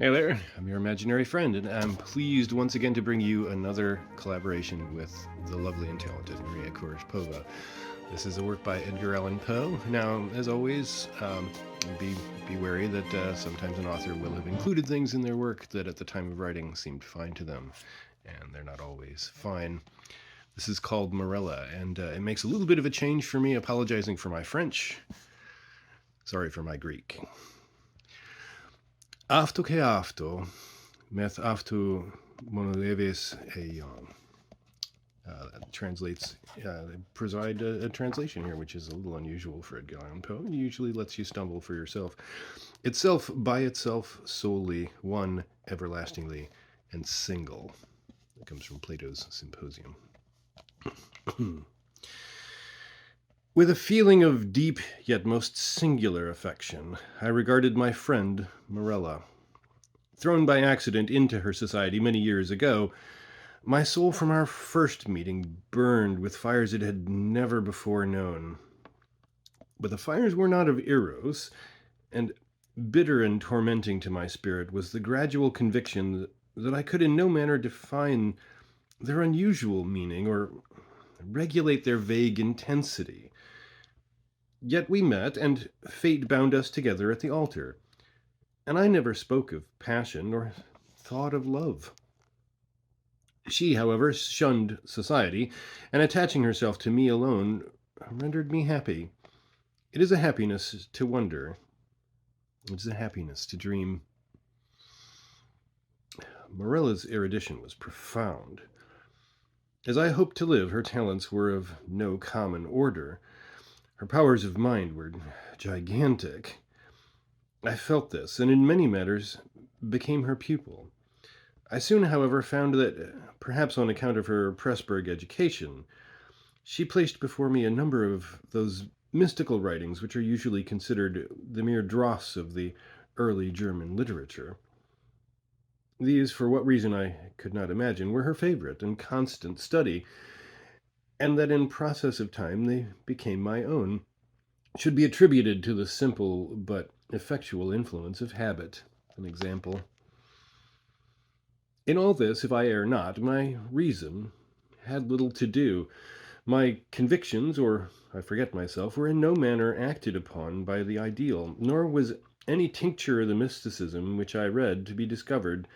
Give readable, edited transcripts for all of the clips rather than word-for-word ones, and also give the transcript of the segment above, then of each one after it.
Hey there, I'm your imaginary friend, and I'm pleased once again to bring you another collaboration with the lovely and talented Maria Kuroshchepova. This is a work by Edgar Allan Poe. Now, as always, be wary that sometimes an author will have included things in their work that at the time of writing seemed fine to them, and they're not always fine. This is called Morella, and it makes a little bit of a change for me, apologizing for my French. Sorry for my Greek. Αυτό και αυτό, meth αυτό monoleves eion. Translates, provide a translation here, which is a little unusual for Edgar Allan Poe. It usually lets you stumble for yourself. Itself, by itself, solely, one, everlastingly, and single. It comes from Plato's Symposium. With a feeling of deep yet most singular affection, I regarded my friend Morella. Thrown by accident into her society many years ago, my soul from our first meeting burned with fires it had never before known. But the fires were not of Eros, and bitter and tormenting to my spirit was the gradual conviction that I could in no manner define their unusual meaning or regulate their vague intensity. Yet we met, and fate bound us together at the altar, and I never spoke of passion nor thought of love. She, however, shunned society, and attaching herself to me alone, rendered me happy. It is a happiness to wonder. It is a happiness to dream. Morella's erudition was profound. As I hoped to live, her talents were of no common order. Her powers of mind were gigantic. I felt this, and in many matters became her pupil. I soon, however, found that, perhaps on account of her Pressburg education, she placed before me a number of those mystical writings which are usually considered the mere dross of the early German literature. These, for what reason I could not imagine, were her favorite and constant study, and that in process of time they became my own, should be attributed to the simple but effectual influence of habit. An example. In all this, if I err not, my reason had little to do. My convictions, or I forget myself, were in no manner acted upon by the ideal, nor was any tincture of the mysticism which I read to be discovered,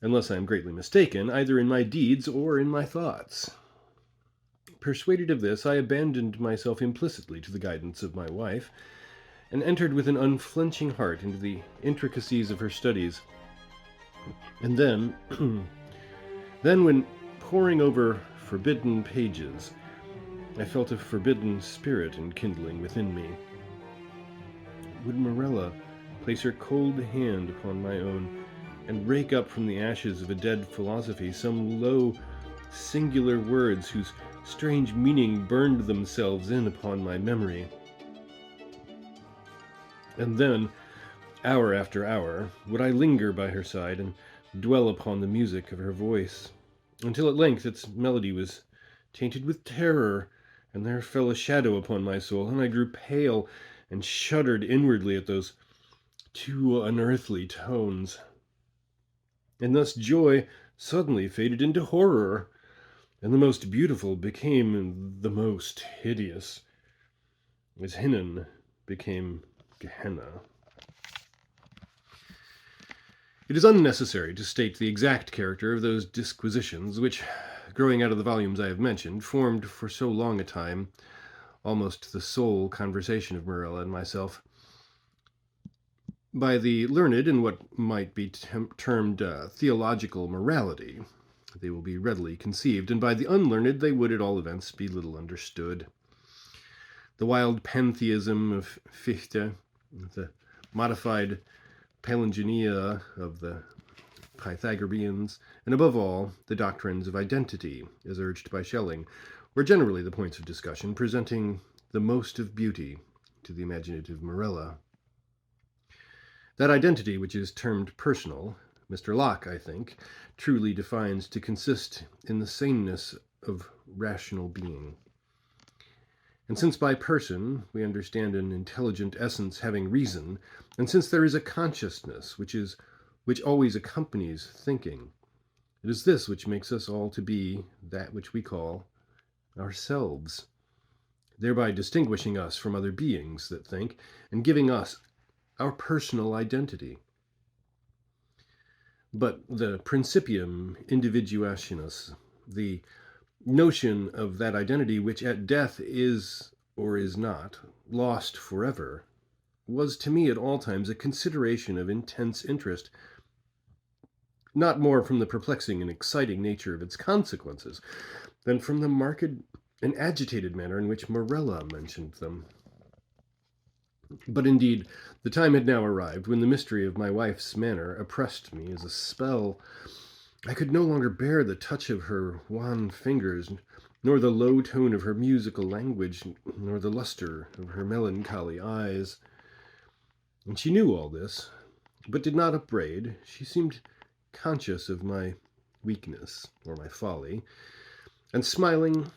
unless I am greatly mistaken, either in my deeds or in my thoughts. Persuaded of this, I abandoned myself implicitly to the guidance of my wife, and entered with an unflinching heart into the intricacies of her studies. And then, when poring over forbidden pages, I felt a forbidden spirit enkindling within me. Would Morella place her cold hand upon my own, and rake up from the ashes of a dead philosophy some low, singular words whose strange meaning burned themselves in upon my memory? And then, hour after hour, would I linger by her side and dwell upon the music of her voice, until at length its melody was tainted with terror, and there fell a shadow upon my soul, and I grew pale and shuddered inwardly at those too unearthly tones. And thus joy suddenly faded into horror, and the most beautiful became the most hideous, as Hinnon became Gehenna. It is unnecessary to state the exact character of those disquisitions which, growing out of the volumes I have mentioned, formed for so long a time almost the sole conversation of Morella and myself. By the learned in what might be termed theological morality, they will be readily conceived, and by the unlearned they would at all events be little understood. The wild pantheism of Fichte, the modified Palingenia of the Pythagoreans, and above all, the doctrines of identity, as urged by Schelling, were generally the points of discussion, presenting the most of beauty to the imaginative Morella. That identity which is termed personal, Mr. Locke, I think, truly defines to consist in the sameness of rational being. And since by person we understand an intelligent essence having reason, and since there is a consciousness which is which always accompanies thinking. It is this which makes us all to be that which we call ourselves, thereby distinguishing us from other beings that think and giving us our personal identity. But the principium individuationis, the notion of that identity which at death is or is not lost forever, was to me at all times a consideration of intense interest, not more from the perplexing and exciting nature of its consequences than from the marked and agitated manner in which Morella mentioned them. But indeed, the time had now arrived when the mystery of my wife's manner oppressed me as a spell. I could no longer bear the touch of her wan fingers, nor the low tone of her musical language, nor the luster of her melancholy eyes. And she knew all this, but did not upbraid. She seemed conscious of my weakness, or my folly, and smiling,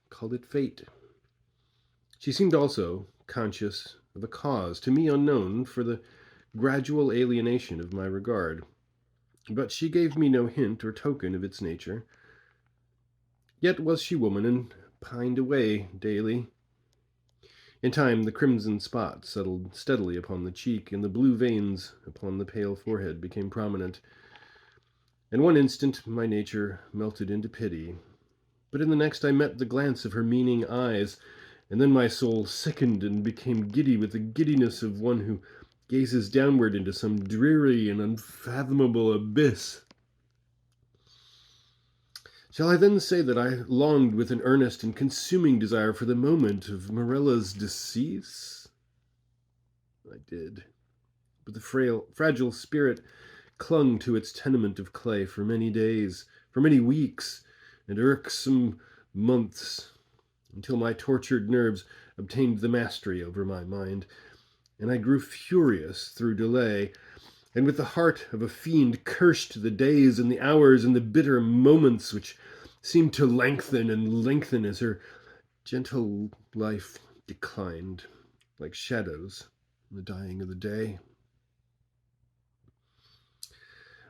called it fate. She seemed also conscious of a cause, to me unknown, for the gradual alienation of my regard. But she gave me no hint or token of its nature. Yet was she woman, and pined away daily. In time the crimson spot settled steadily upon the cheek, and the blue veins upon the pale forehead became prominent. In one instant my nature melted into pity, but in the next I met the glance of her meaning eyes, and then my soul sickened and became giddy with the giddiness of one who gazes downward into some dreary and unfathomable abyss. Shall I then say that I longed with an earnest and consuming desire for the moment of Morella's decease? I did, but the fragile spirit clung to its tenement of clay for many days, for many weeks, and irksome months, until my tortured nerves obtained the mastery over my mind, and I grew furious through delay, and with the heart of a fiend cursed the days and the hours and the bitter moments which seemed to lengthen and lengthen as her gentle life declined, like shadows in the dying of the day.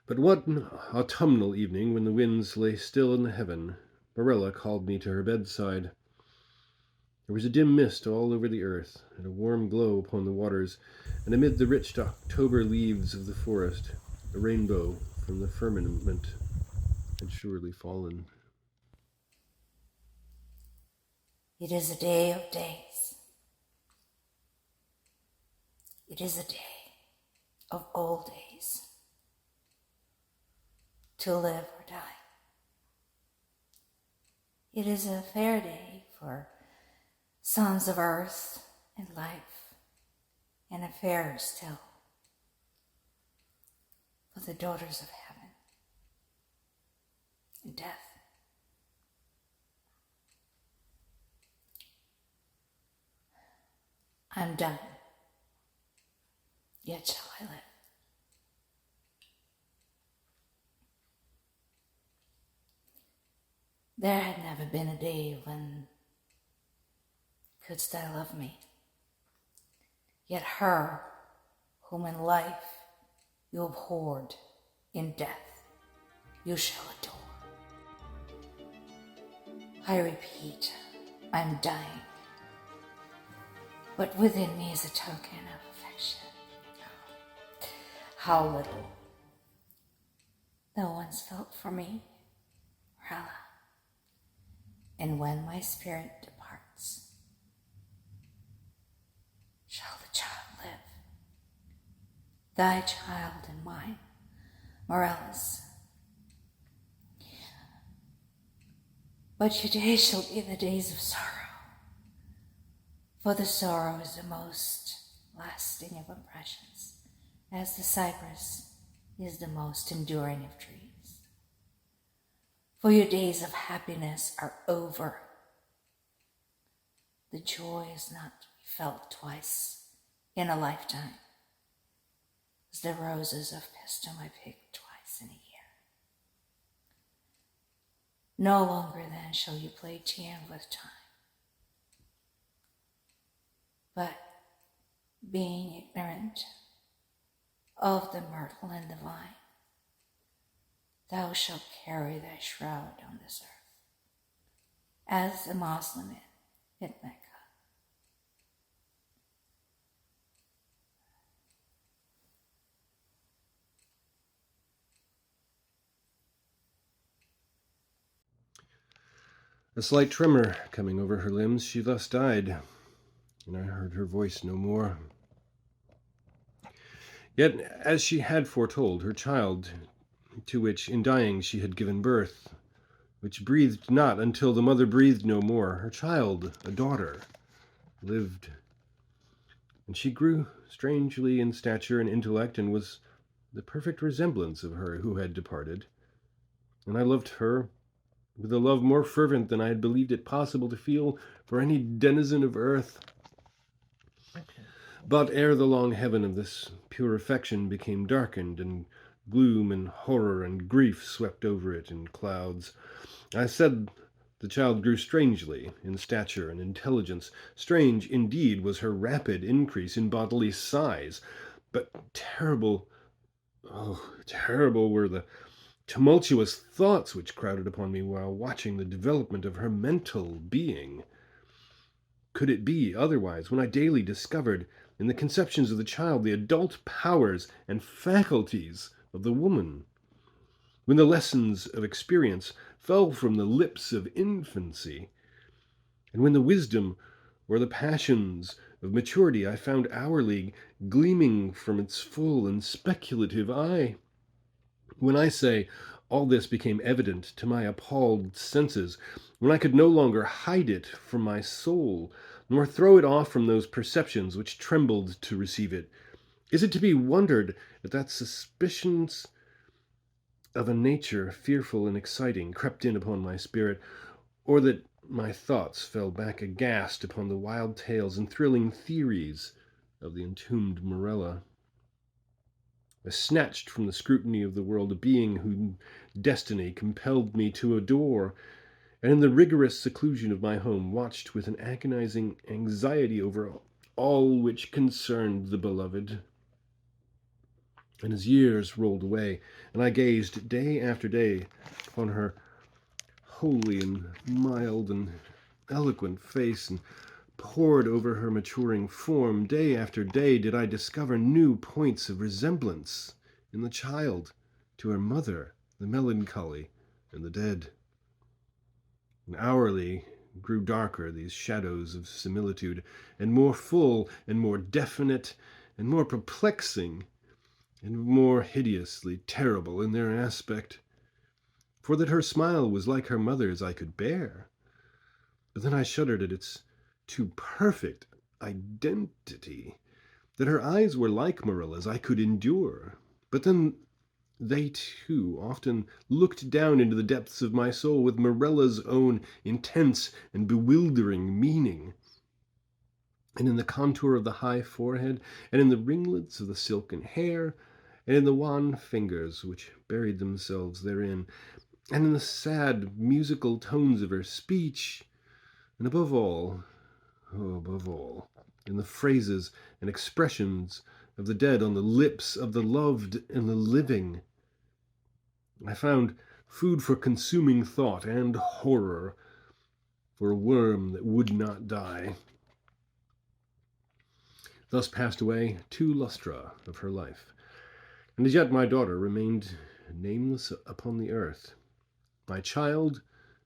But one autumnal evening, when the winds lay still in the heaven, Morella called me to her bedside. There was a dim mist all over the earth, and a warm glow upon the waters, and amid the rich October leaves of the forest, a rainbow from the firmament had surely fallen. It is a day of days. It is a day of all days. To live or die. It is a fair day for sons of earth and life, and a fairer still for the daughters of heaven and death. I'm done, yet shall I live. There had never been a day when couldst thou love me, yet her whom in life you abhorred, in death you shall adore. I repeat, I'm dying, but within me is a token of affection. How little thou once felt for me, Morella. And when my spirit departs, shall the child live? Thy child and mine, Morella's. But your days shall be the days of sorrow, for the sorrow is the most lasting of impressions, as the cypress is the most enduring of trees. For your days of happiness are over. The joy is not to be felt twice in a lifetime, as the roses of Pistum I pick twice in a year. No longer then shall you play chance with time, but being ignorant of the myrtle and the vine, thou shalt carry thy shroud on this earth, as a Moslem in Mecca. A slight tremor coming over her limbs, she thus died, and I heard her voice no more. Yet, as she had foretold, her child, to which in dying she had given birth, which breathed not until the mother breathed no more, her child, a daughter, lived. And she grew strangely in stature and intellect, and was the perfect resemblance of her who had departed. And I loved her with a love more fervent than I had believed it possible to feel for any denizen of earth. But ere the long heaven of this pure affection became darkened, and gloom and horror and grief swept over it in clouds, I said the child grew strangely in stature and intelligence. Strange, indeed, was her rapid increase in bodily size, but terrible, oh, terrible were the tumultuous thoughts which crowded upon me while watching the development of her mental being. Could it be otherwise when I daily discovered in the conceptions of the child the adult powers and faculties of the woman? When the lessons of experience fell from the lips of infancy, and when the wisdom or the passions of maturity I found hourly gleaming from its full and speculative eye? When I say all this became evident to my appalled senses, when I could no longer hide it from my soul, nor throw it off from those perceptions which trembled to receive it, is it to be wondered at that suspicions of a nature fearful and exciting crept in upon my spirit, or that my thoughts fell back aghast upon the wild tales and thrilling theories of the entombed Morella? I snatched from the scrutiny of the world a being whom destiny compelled me to adore, and in the rigorous seclusion of my home watched with an agonizing anxiety over all which concerned the beloved. And as years rolled away, and I gazed day after day upon her holy and mild and eloquent face, and pored over her maturing form, day after day did I discover new points of resemblance in the child to her mother, the melancholy, and the dead. And hourly grew darker these shadows of similitude, and more full, and more definite, and more perplexing, and more hideously terrible in their aspect. For that her smile was like her mother's I could bear, but then I shuddered at its too perfect identity. That her eyes were like Morella's I could endure, but then they too often looked down into the depths of my soul with Morella's own intense and bewildering meaning. And in the contour of the high forehead, and in the ringlets of the silken hair, and in the wan fingers which buried themselves therein, and in the sad musical tones of her speech, and above all, in the phrases and expressions of the dead on the lips of the loved and the living, I found food for consuming thought and horror for a worm that would not die. Thus passed away 2 lustra of her life, and as yet my daughter remained nameless upon the earth. My child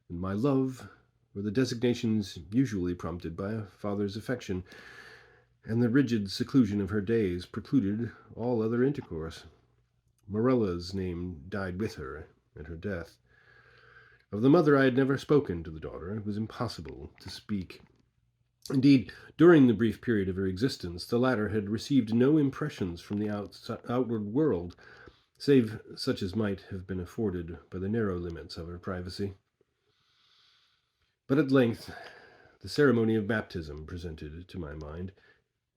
and my love were the designations usually prompted by a father's affection, and the rigid seclusion of her days precluded all other intercourse. Morella's name died with her at her death. Of the mother I had never spoken to the daughter. It was impossible to speak. Indeed, during the brief period of her existence, the latter had received no impressions from the outward world, save such as might have been afforded by the narrow limits of her privacy. But at length the ceremony of baptism presented to my mind,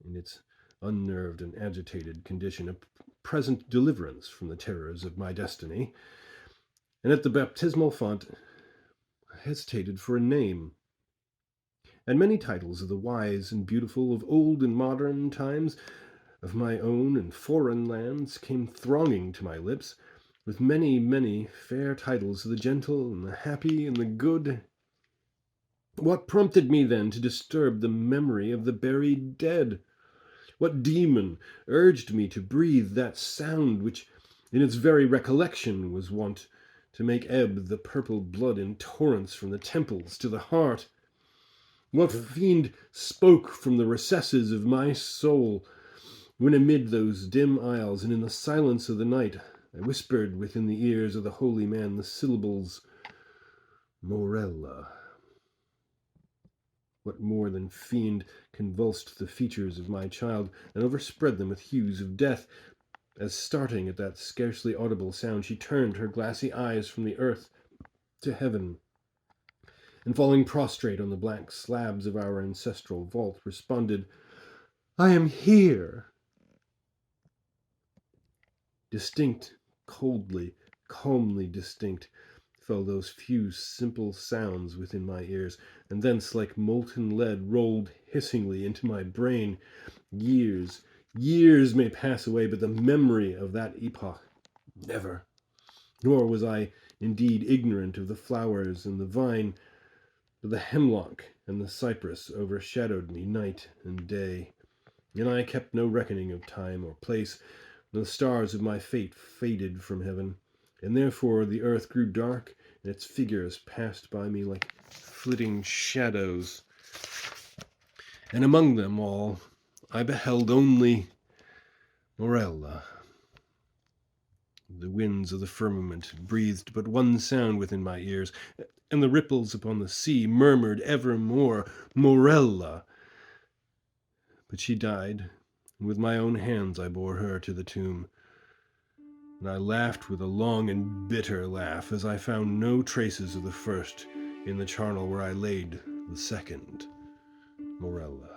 in its unnerved and agitated condition, a present deliverance from the terrors of my destiny, and at the baptismal font I hesitated for a name. And many titles of the wise and beautiful, of old and modern times, of my own and foreign lands, came thronging to my lips, with many, many fair titles to the gentle and the happy and the good. What prompted me then to disturb the memory of the buried dead? What demon urged me to breathe that sound which, in its very recollection, was wont to make ebb the purple blood in torrents from the temples to the heart? What fiend spoke from the recesses of my soul, when amid those dim aisles and in the silence of the night I whispered within the ears of the holy man the syllables, Morella? What more than fiend convulsed the features of my child, and overspread them with hues of death, as, starting at that scarcely audible sound, she turned her glassy eyes from the earth to heaven, and falling prostrate on the black slabs of our ancestral vault, responded, I am here. Distinct, coldly, calmly distinct, fell those few simple sounds within my ears, and thence like molten lead rolled hissingly into my brain. Years may pass away, but the memory of that epoch never. Nor was I indeed ignorant of the flowers and the vine, but the hemlock and the cypress overshadowed me night and day, and I kept no reckoning of time or place. The stars of my fate faded from heaven, and therefore the earth grew dark, and its figures passed by me like flitting shadows. And among them all I beheld only Morella. The winds of the firmament breathed but one sound within my ears, and the ripples upon the sea murmured evermore, Morella. But she died, and with my own hands I bore her to the tomb. And I laughed with a long and bitter laugh as I found no traces of the first in the charnel where I laid the second Morella.